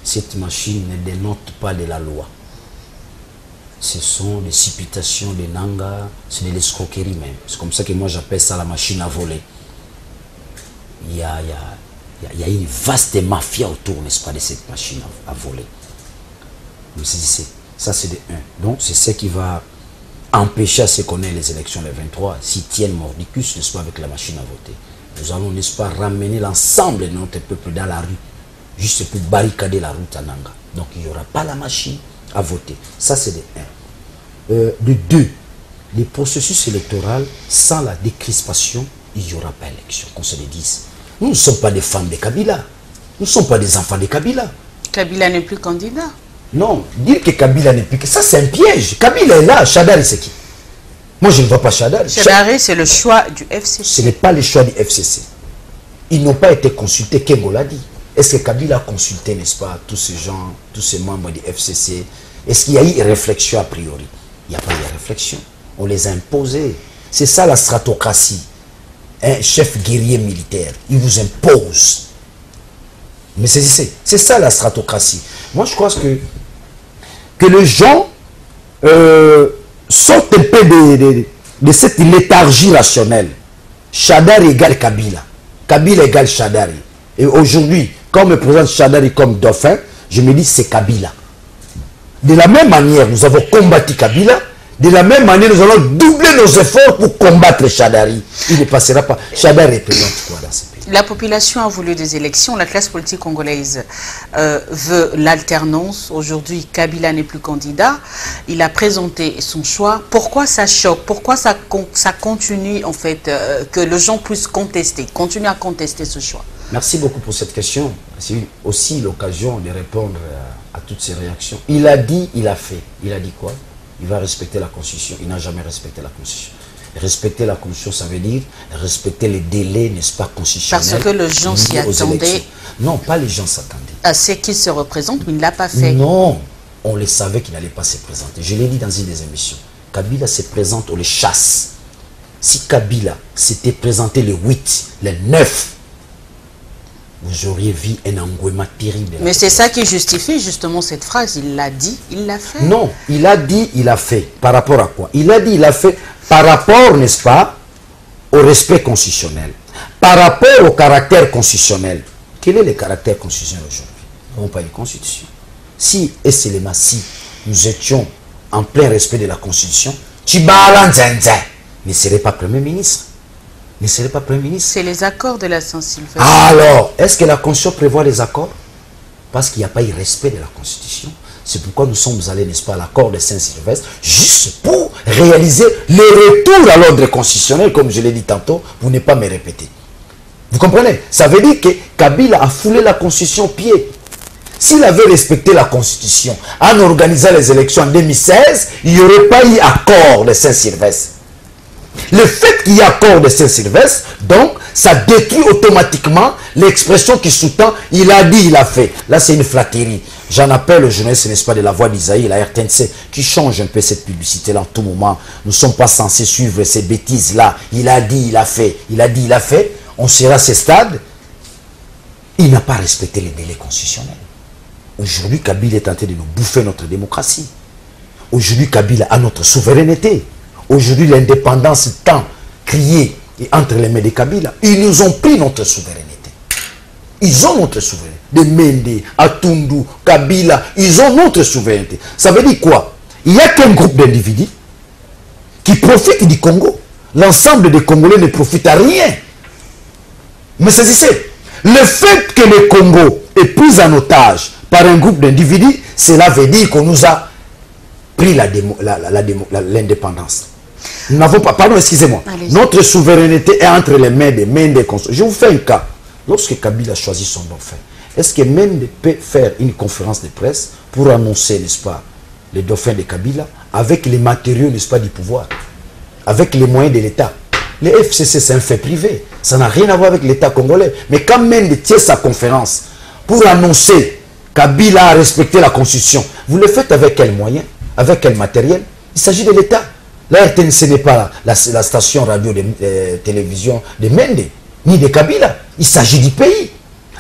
B: Cette machine ne dénote pas de la loi. Ce sont des supputations, des nangas, c'est de l'escroquerie même. C'est comme ça que moi j'appelle ça la machine à voler. Il y a une vaste mafia autour, n'est-ce pas, de cette machine à voler. Vous saisissez, ça c'est de 1. Donc c'est ce qui va empêcher à ce qu'on ait les élections le 23, s'ils tiennent mordicus, n'est-ce pas, avec la machine à voter. Nous allons, n'est-ce pas, ramener l'ensemble de notre peuple dans la rue, juste pour barricader la route à Nanga. Donc il n'y aura pas la machine à voter. Ça c'est de 1. De 2, les processus électoraux, sans la décrispation, il n'y aura pas élection, qu'on se le dise. Nous ne sommes pas des femmes de Kabila. Nous ne sommes pas des enfants de Kabila.
A: Kabila n'est plus candidat.
B: Non, dire que Kabila n'est plus... Ça, c'est un piège. Kabila est là. Chadari, c'est qui? Moi, je ne vois pas Chadari.
A: Chadari, c'est le choix du FCC.
B: Ce n'est pas le choix du FCC. Ils n'ont pas été consultés, Kengo l'a dit. Est-ce que Kabila a consulté, n'est-ce pas, tous ces gens, tous ces membres du FCC? Est-ce qu'il y a eu réflexion a priori? Il n'y a pas eu de réflexion. On les a imposés. C'est ça la stratocratie. Un chef guerrier militaire, il vous impose. Mais c'est ça la stratocratie. Moi, je crois que les gens sortent un peu de cette léthargie rationnelle. Chadari égale Kabila. Kabila égale Chadari. Et aujourd'hui, quand on me présente Chadari comme dauphin, je me dis c'est Kabila. De la même manière, nous avons combattu Kabila. De la même manière, nous allons doubler nos efforts pour combattre Chadari. Il ne passera pas. Chadari représente quoi dans ce pays?
A: La population a voulu des élections. La classe politique congolaise veut l'alternance. Aujourd'hui, Kabila n'est plus candidat. Il a présenté son choix. Pourquoi ça choque? Pourquoi ça continue, en fait, que les gens puissent continuer à contester ce choix?
B: Merci beaucoup pour cette question. C'est aussi l'occasion de répondre à toutes ces réactions. Il a dit, il a fait. Il a dit quoi? Il va respecter la Constitution. Il n'a jamais respecté la Constitution. Respecter la Constitution, ça veut dire respecter les délais, n'est-ce pas, constitutionnels.
A: Parce que les gens s'y attendaient.
B: Non, pas les gens s'attendaient.
A: À ce qu'il se représente, mais il ne l'a pas fait.
B: Non, on le savait qu'il n'allait pas se présenter. Je l'ai dit dans une des émissions. Kabila se présente, on le chasse. Si Kabila s'était présenté le 8, le 9, vous auriez vu un engouement terrible.
A: Mais c'est ça qui justifie justement cette phrase. Il l'a dit, il l'a fait.
B: Non, il a dit, il a fait. Par rapport à quoi? Il a dit, il a fait par rapport, n'est-ce pas, au respect constitutionnel. Par rapport au caractère constitutionnel. Quel est le caractère constitutionnel aujourd'hui? Nous n'avons pas une constitution. Si, et seulement si, nous étions en plein respect de la constitution, Tchibala Nzenze ne serait pas Premier ministre. Ne serait pas Premier ministre.
A: C'est les accords de la Saint-Sylvestre.
B: Alors, est-ce que la Constitution prévoit les accords? Parce qu'il n'y a pas eu respect de la Constitution. C'est pourquoi nous sommes allés, n'est-ce pas, à l'accord de Saint-Sylvestre, juste pour réaliser le retour à l'ordre constitutionnel, comme je l'ai dit tantôt, pour ne pas me répéter. Vous comprenez? Ça veut dire que Kabila a foulé la Constitution au pied. S'il avait respecté la Constitution en organisant les élections en 2016, il n'y aurait pas eu accord de Saint-Sylvestre. Le fait qu'il y ait accord de Saint-Sylvestre, donc, ça détruit automatiquement l'expression qui sous-tend « il a dit, il a fait ». Là, c'est une flatterie. J'en appelle aux journalistes, n'est-ce pas, de la voix d'Isaïe, la RTNC, qui change un peu cette publicité-là en tout moment. Nous ne sommes pas censés suivre ces bêtises-là. Il a dit, il a fait. Il a dit, il a fait. On sera à ce stade. Il n'a pas respecté les délais constitutionnels. Aujourd'hui, Kabila est en train de nous bouffer notre démocratie. Aujourd'hui, Kabila a notre souveraineté. Aujourd'hui, l'indépendance tant criée est entre les mains de Kabila. Ils nous ont pris notre souveraineté. Ils ont notre souveraineté. De Mende, Atundu, Kabila, ils ont notre souveraineté. Ça veut dire quoi? Il n'y a qu'un groupe d'individus qui profitent du Congo. L'ensemble des Congolais ne profitent à rien. Mais saisissez, le fait que le Congo est pris en otage par un groupe d'individus, cela veut dire qu'on nous a pris l'indépendance. Nous n'avons pas, pardon, excusez-moi. Notre souveraineté est entre les mains des Mende. Je vous fais un cas. Lorsque Kabila choisit son dauphin, est-ce que Mende peut faire une conférence de presse pour annoncer, n'est-ce pas, le dauphin de Kabila avec les matériaux, n'est-ce pas, du pouvoir, avec les moyens de l'État? Le FCC, c'est un fait privé. Ça n'a rien à voir avec l'État congolais. Mais quand Mende tient sa conférence pour annoncer Kabila a respecté la Constitution, vous le faites avec quel moyen? Avec quel matériel? Il s'agit de l'État. La RTNC n'est pas la station radio de télévision de Mende, ni de Kabila. Il s'agit du pays.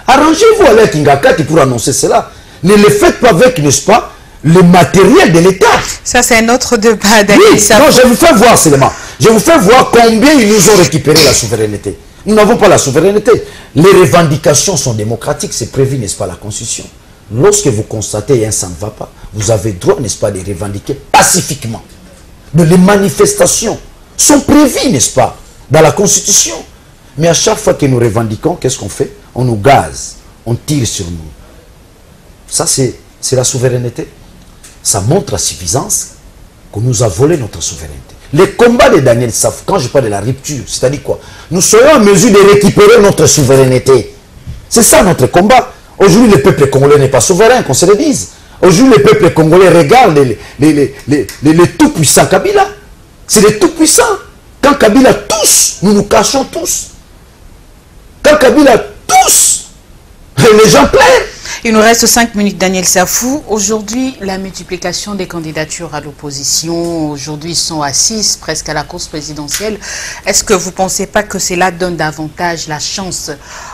B: Arrangez-vous avec Ngakati pour annoncer cela. Ne le faites pas avec, n'est-ce pas, le matériel de l'État.
A: Ça, c'est un autre débat.
B: Oui, non, je vous fais voir seulement. Je vous fais voir combien ils nous ont récupéré la souveraineté. Nous n'avons pas la souveraineté. Les revendications sont démocratiques, c'est prévu, n'est-ce pas, la Constitution. Lorsque vous constatez ça ne va pas, vous avez droit, n'est-ce pas, de revendiquer pacifiquement. Mais les manifestations sont prévues, n'est-ce pas, dans la Constitution. Mais à chaque fois que nous revendiquons, qu'est-ce qu'on fait? On nous gaze, on tire sur nous. Ça, c'est la souveraineté. Ça montre à suffisance qu'on nous a volé notre souveraineté. Les combats de Daniel Safou, quand je parle de la rupture, c'est-à-dire quoi? Nous serons en mesure de récupérer notre souveraineté. C'est ça notre combat. Aujourd'hui, le peuple congolais n'est pas souverain, qu'on se le dise. Aujourd'hui, le peuple congolais regarde les tout-puissants Kabila. C'est les tout-puissants. Quand Kabila tousse, nous nous cachons tous. Quand Kabila tousse, les gens pleurent.
A: Il nous reste 5 minutes, Daniel Safou. Aujourd'hui, la multiplication des candidatures à l'opposition, aujourd'hui, ils sont à 6, presque à la course présidentielle. Est-ce que vous ne pensez pas que cela donne davantage la chance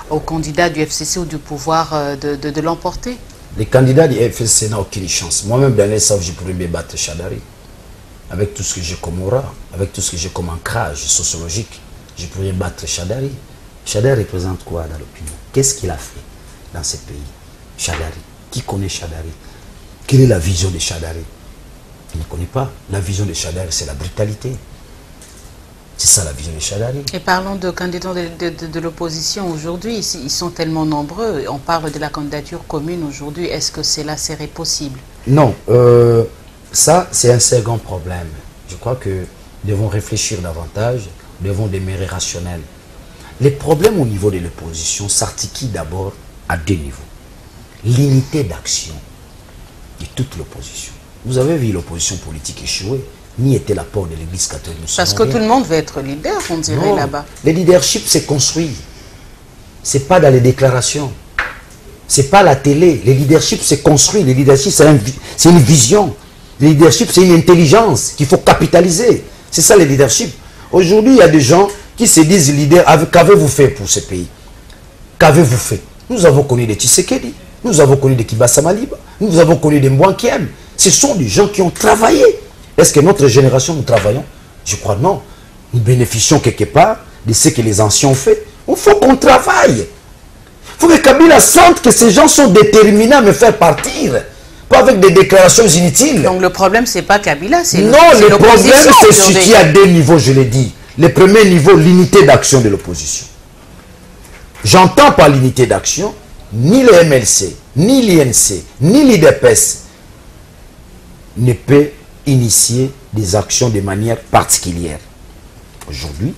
A: aux candidats du FCC ou du pouvoir de l'emporter?
B: Les candidats du FCC n'ont aucune chance. Moi-même, Daniel Safou, je pourrais me battre Chadari. Avec tout ce que j'ai comme aura, avec tout ce que j'ai comme ancrage sociologique, je pourrais battre Chadari. Chadari représente quoi dans l'opinion? Qu'est-ce qu'il a fait dans ce pays? Chadari. Qui connaît Chadari? Quelle est la vision de Chadari? Il ne connaît pas. La vision de Chadari, c'est la brutalité. C'est ça la vision de Chadari.
A: Et parlons de candidats de l'opposition aujourd'hui. Ils sont tellement nombreux. On parle de la candidature commune aujourd'hui. Est-ce que cela serait possible?
B: Non. Ça, c'est un second problème. Je crois que nous devons réfléchir davantage. Nous devons demeurer rationnels. Les problèmes au niveau de l'opposition s'articulent d'abord à deux niveaux. L'unité d'action de toute l'opposition. Vous avez vu l'opposition politique échouer, ni était l'apport de l'Église catholique.
A: Parce que tout le monde veut être leader, on dirait là-bas.
B: Le leadership s'est construit. Ce n'est pas dans les déclarations. Ce n'est pas la télé. Le leadership s'est construit. Le leadership, c'est une vision. Le leadership, c'est une intelligence qu'il faut capitaliser. C'est ça le leadership. Aujourd'hui, il y a des gens qui se disent leaders. Qu'avez-vous fait pour ce pays? Qu'avez-vous fait? Nous avons connu des Tshisekedi. Nous avons connu des Kibasa Maliba, nous avons connu des Mbouankiem. Ce sont des gens qui ont travaillé. Est-ce que notre génération, nous travaillons? Je crois non. Nous bénéficions quelque part de ce que les anciens ont fait. Il faut qu'on travaille. Il faut que Kabila sente que ces gens sont déterminés à me faire partir. Pas avec des déclarations inutiles.
A: Donc le problème, ce n'est pas Kabila, c'est
B: non, le problème se situe à deux niveaux, je l'ai dit. Le premier niveau, l'unité d'action de l'opposition. J'entends par l'unité d'action ni le MLC, ni l'INC, ni l'IDPS ne peut initier des actions de manière particulière. Aujourd'hui,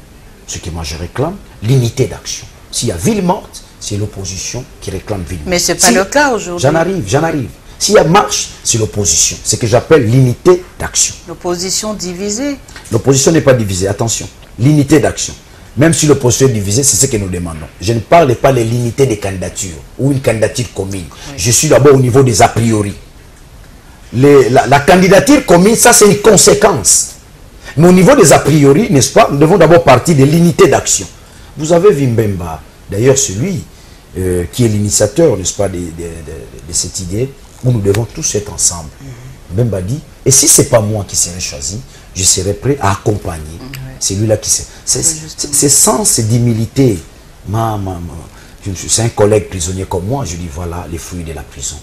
B: ce que moi je réclame, l'unité d'action. S'il y a ville morte, c'est l'opposition qui réclame ville morte.
A: Mais ce n'est pas le cas aujourd'hui.
B: J'en arrive. S'il y a marche, c'est l'opposition. C'est ce que j'appelle l'unité d'action.
A: L'opposition divisée.
B: L'opposition n'est pas divisée, attention. L'unité d'action. Même si l'opposition est divisée, c'est ce que nous demandons. Je ne parle pas de l'unité des candidatures ou une candidature commune. Oui. Je suis d'abord au niveau des a priori. La candidature commune, ça c'est une conséquence. Mais au niveau des a priori, n'est-ce pas, nous devons d'abord partir de l'unité d'action. Vous avez vu Mbemba, d'ailleurs celui qui est l'initiateur, n'est-ce pas, de cette idée, où nous devons tous être ensemble. Mbemba dit, et si ce n'est pas moi qui serai choisi, je serai prêt à accompagner. C'est lui-là qui sait. C'est sens d'humilité. C'est un collègue prisonnier comme moi, je dis voilà les fruits de la prison.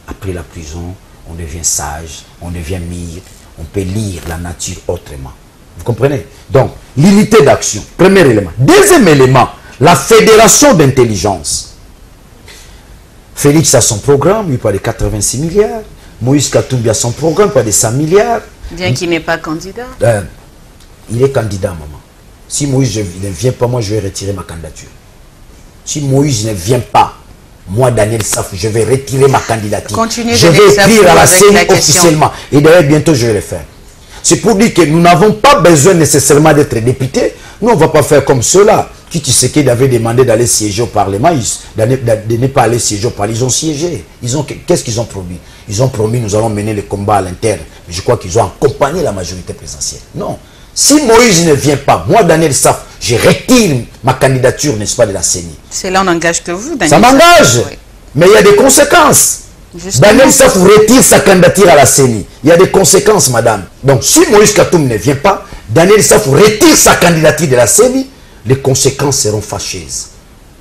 B: Après la prison, on devient sage, on devient mire, on peut lire la nature autrement. Vous comprenez? Donc, l'unité d'action, premier élément. Deuxième élément, la fédération d'intelligence. Félix a son programme, il parle de 86 milliards. Moïse Katumbi a son programme, parle de 100 milliards.
A: Bien qu'il n'est pas candidat.
B: Il est candidat, maman. Si Moïse ne vient pas, moi je vais retirer ma candidature. Si Moïse ne vient pas, moi, Daniel Safou, je vais retirer ma candidature.
A: Continuez,
B: je vais écrire à la CENI officiellement. Et d'ailleurs, bientôt, je vais le faire. C'est pour dire que nous n'avons pas besoin nécessairement d'être députés. Nous, on ne va pas faire comme ceux-là. Qui Tshisekedi avait demandé d'aller siéger au Parlement, de ne pas aller siéger au Parlement. Ils ont siégé. Qu'est-ce qu'ils ont promis? Ils ont promis, nous allons mener le combat à l'interne. Mais je crois qu'ils ont accompagné la majorité présidentielle. Non. Si Moïse ne vient pas, moi, Daniel Safou, je retire ma candidature, n'est-ce pas, de la CENI.
A: C'est là on n'engage que vous, Daniel.
B: Ça m'engage. Oui. Mais il y a des conséquences. Justement. Daniel Safou retire sa candidature à la CENI. Il y a des conséquences, madame. Donc, si Moïse Katoum ne vient pas, Daniel Safou retire sa candidature de la CENI, les conséquences seront fâcheuses.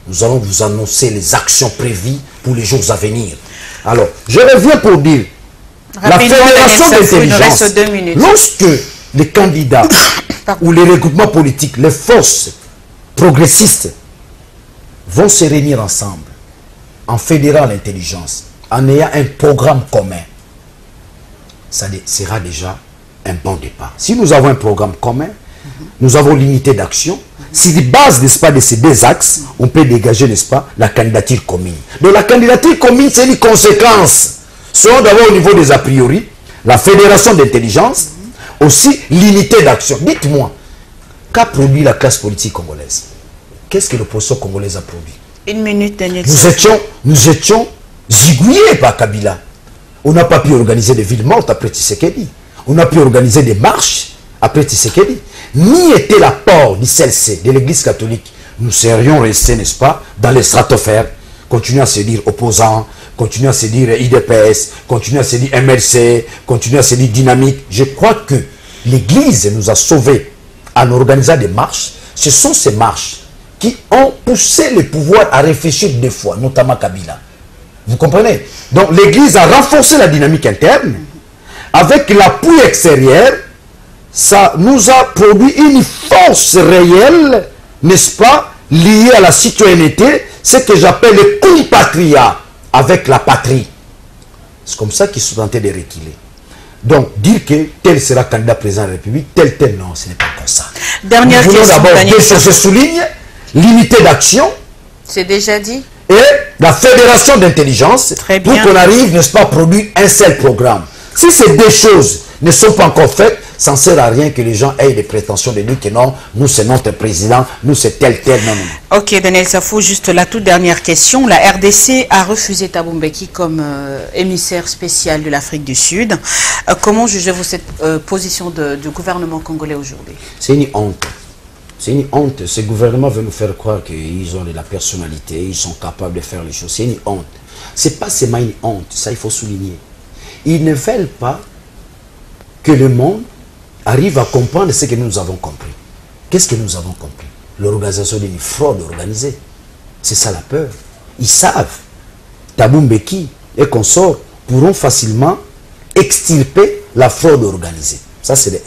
B: Nous allons vous annoncer les actions prévues pour les jours à venir. Alors, je reviens pour dire, rapidement, la fédération d'intelligence, lorsque les candidats ou les regroupements politiques, les forces progressistes vont se réunir ensemble en fédérant l'intelligence, en ayant un programme commun, ça sera déjà un bon départ. Si nous avons un programme commun, nous avons l'unité d'action. Si les bases, n'est-ce pas, de ces deux axes, on peut dégager, n'est-ce pas, la candidature commune. Donc la candidature commune, c'est une conséquence. Selon d'abord au niveau des a priori, la fédération d'intelligence, aussi l'unité d'action. Dites-moi, qu'a produit la classe politique congolaise? Qu'est-ce que l'opposition congolaise a produit?
A: Une minute, Daniel.
B: Nous étions zigouillés par Kabila. On n'a pas pu organiser des villes mortes après Tshisekedi. On a pu organiser des marches après Tshisekedi. Ni était l'apport du CLC, de l'église catholique, nous serions restés, n'est-ce pas, dans les stratosphères, continuer à se dire opposants, continuer à se dire IDPS, continuer à se dire MLC, continuer à se dire dynamique. Je crois que l'église nous a sauvés en organisant des marches. Ce sont ces marches qui ont poussé le pouvoir à réfléchir deux fois, notamment Kabila. Vous comprenez? Donc l'église a renforcé la dynamique interne. Avec l'appui extérieur, ça nous a produit une force réelle, n'est-ce pas, liée à la citoyenneté, ce que j'appelle le compatriat avec la patrie. C'est comme ça qu'ils sont en train de reculer. Donc, dire que tel sera candidat président de la République, tel, non, ce n'est pas comme ça.
A: Dernière question.
B: D'abord, deux choses se soulignent, l'unité d'action.
A: C'est déjà dit.
B: Et la fédération d'intelligence, pour qu'on arrive, n'est-ce pas, à produire un seul programme. Si ces deux choses ne sont pas encore faites, ça ne sert à rien que les gens aient des prétentions de dire que non, nous c'est notre président, nous c'est tel, non.
A: Ok, Daniel Safou, juste la toute dernière question. La RDC a refusé Thabo Mbeki comme émissaire spécial de l'Afrique du Sud. Comment jugez-vous cette position du gouvernement congolais aujourd'hui?
B: C'est une honte. C'est une honte. Ce gouvernement veut nous faire croire qu'ils ont de la personnalité, ils sont capables de faire les choses. C'est une honte. Ce n'est pas seulement une honte, ça il faut souligner. Ils ne veulent pas que le monde arrive à comprendre ce que nous avons compris. Qu'est-ce que nous avons compris? L'organisation d'une fraude organisée. C'est ça la peur. Ils savent. Thabo Mbeki et consorts pourront facilement extirper la fraude organisée. Ça, c'est de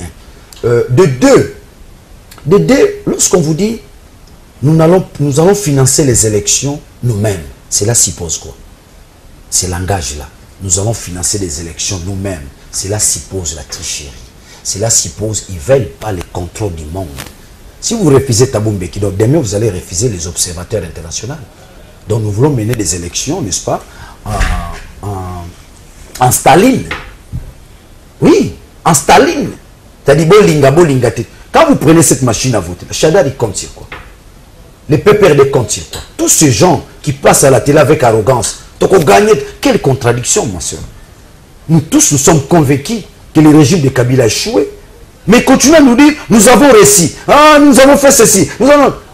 B: un. De deux, lorsqu'on vous dit nous allons financer les élections nous-mêmes, cela suppose quoi? C'est langage là. Nous allons financer les élections nous-mêmes. Cela suppose la tricherie. Cela suppose qu'ils ne veulent pas le contrôle du monde. Si vous refusez Thabo Mbeki, donc demain vous allez refuser les observateurs internationaux. Donc nous voulons mener des élections, n'est-ce pas, en Staline. Oui, en Staline. C'est-à-dire, bolinga. Quand vous prenez cette machine à voter, le Chadar, il compte sur quoi? Les PPRD comptent sur quoi? Tous ces gens qui passent à la télé avec arrogance, donc on gagne. Quelle contradiction, ma soeur. Nous tous, nous sommes convaincus que le régime de Kabila a échoué. Mais continuez à nous dire, nous avons réussi. Ah, nous avons fait ceci.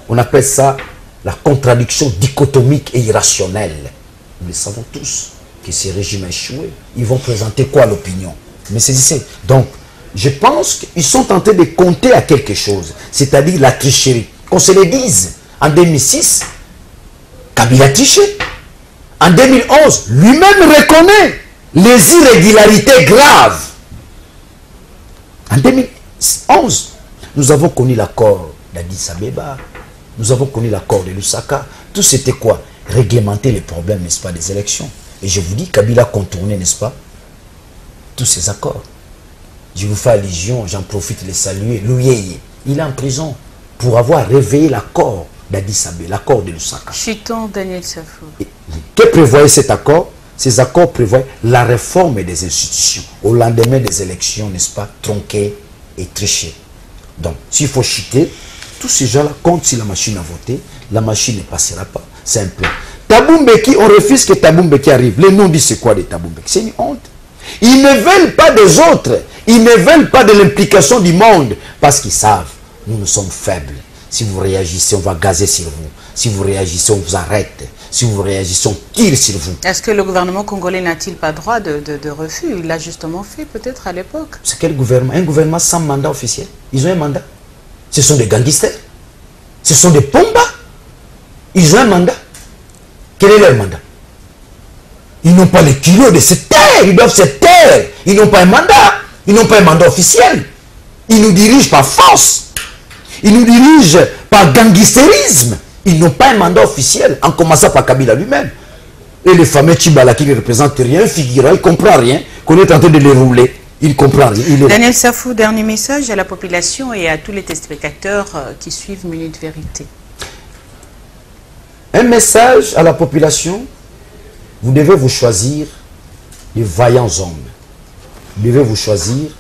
B: On appelle ça la contradiction dichotomique et irrationnelle. Nous le savons tous que ce régime a échoué. Ils vont présenter quoi à l'opinion? Mais c'est ici. Donc, je pense qu'ils sont en train de compter à quelque chose. C'est-à-dire la tricherie. Qu'on se le dise. En 2006, Kabila a triché. En 2011, lui-même reconnaît les irrégularités graves. En 2011, nous avons connu l'accord d'Addis Abeba, nous avons connu l'accord de Lusaka. Tout c'était quoi? Réglementer les problèmes, n'est-ce pas, des élections. Et je vous dis, Kabila a contourné, n'est-ce pas, tous ces accords. Je vous fais allusion, j'en profite de les saluer. Louyeye, il est en prison pour avoir réveillé l'accord d'Addis Abeba, l'accord de Lusaka.
A: Chiton Daniel Safou.
B: Que prévoyait cet accord? Ces accords prévoient la réforme des institutions au lendemain des élections, n'est-ce pas, tronquées et trichées. Donc, s'il faut chuter, tous ces gens-là comptent sur la machine à voter, la machine ne passera pas. C'est un plan. Thabo Mbeki, on refuse que Thabo Mbeki arrive. Les noms disent c'est quoi de Thabo Mbeki? C'est une honte. Ils ne veulent pas des autres. Ils ne veulent pas de l'implication du monde parce qu'ils savent, nous sommes faibles. Si vous réagissez, on va gazer sur vous. Si vous réagissez, on vous arrête. Si vous réagissez, on tire sur vous.
A: Est-ce que le gouvernement congolais n'a-t-il pas droit de refus? Il l'a justement fait peut-être à l'époque.
B: C'est quel gouvernement? Un gouvernement sans mandat officiel. Ils ont un mandat. Ce sont des gangsters. Ce sont des pombas. Ils ont un mandat. Quel est leur mandat? Ils n'ont pas les kilos de se taire. Ils doivent se taire. Ils n'ont pas un mandat. Ils n'ont pas un mandat officiel. Ils nous dirigent par force. Ils nous dirigent par gangsterisme. Ils n'ont pas un mandat officiel, en commençant par Kabila lui-même. Et le fameux Tchibala qui ne représente rien, figurant, il ne comprend rien, qu'on est en train de les rouler. Il ne comprend rien.
A: Daniel Safou, dernier message à la population et à tous les téléspectateurs qui suivent Minute Vérité.
B: Un message à la population: vous devez vous choisir des vaillants hommes. Vous devez vous choisir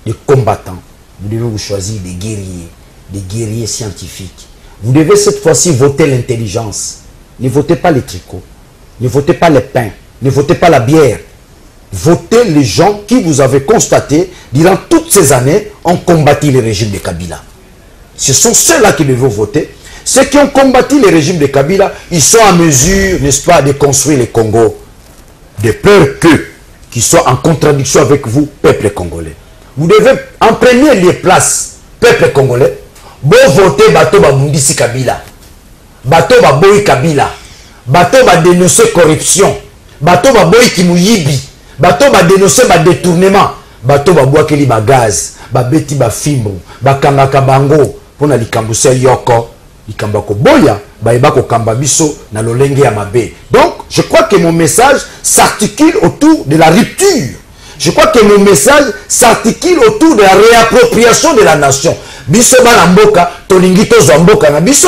B: des combattants. Vous devez vous choisir des guerriers scientifiques. Vous devez cette fois-ci voter l'intelligence. Ne votez pas les tricots. Ne votez pas les pains. Ne votez pas la bière. Votez les gens qui, vous avez constaté, durant toutes ces années, ont combattu le régime de Kabila. Ce sont ceux-là qui devaient voter. Ceux qui ont combattu le régime de Kabila, ils sont en mesure, n'est-ce pas, de construire le Congo. De peur qu'eux, qui soient en contradiction avec vous, peuple congolais. Vous devez en premier lieu place, peuple congolais, bon voter bateau babundisi Kabila, bateau baboyi Kabila, bateau ba dénoncer corruption, bateau baboyi kimuyibi, bateau ba dénoncer ba détournement, bateau babwakeli ba gaz, ba beti ba fimbo, ba kangaka bango pona likambusa yoko, likambako boya, ba ebako kamba biso na lolenge ya mabe. Donc, je crois que mon message s'articule autour de la rupture. Je crois que mon message s'articule autour de la réappropriation de la nation. Biso bana mboka tolingi tozwa mboka na biso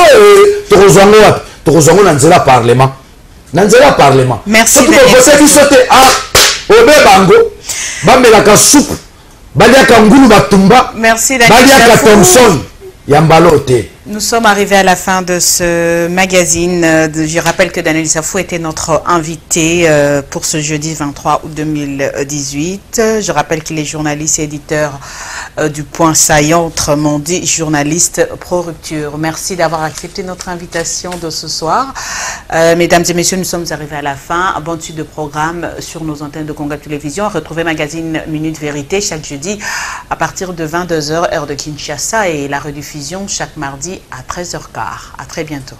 B: tokozwango wapi? Tokozwango na nzela parlement. Na nzela parlement.
A: Merci.
B: Voter biso te obe bango bamelaka soupe baliaka ngulu batumba.
A: Merci
B: baliaka Thompson yambalo te.
A: Nous sommes arrivés à la fin de ce magazine. Je rappelle que Daniel Safou était notre invité pour ce jeudi 23 août 2018. Je rappelle qu'il est journaliste et éditeur du Point Saillant, autrement dit journaliste pro-rupture. Merci d'avoir accepté notre invitation de ce soir. Mesdames et messieurs, nous sommes arrivés à la fin. Bonne suite de programme sur nos antennes de Conga Télévision. Retrouvez Magazine Minute Vérité chaque jeudi à partir de 22h, heure de Kinshasa, et la rediffusion chaque mardi à 13h15. À très bientôt.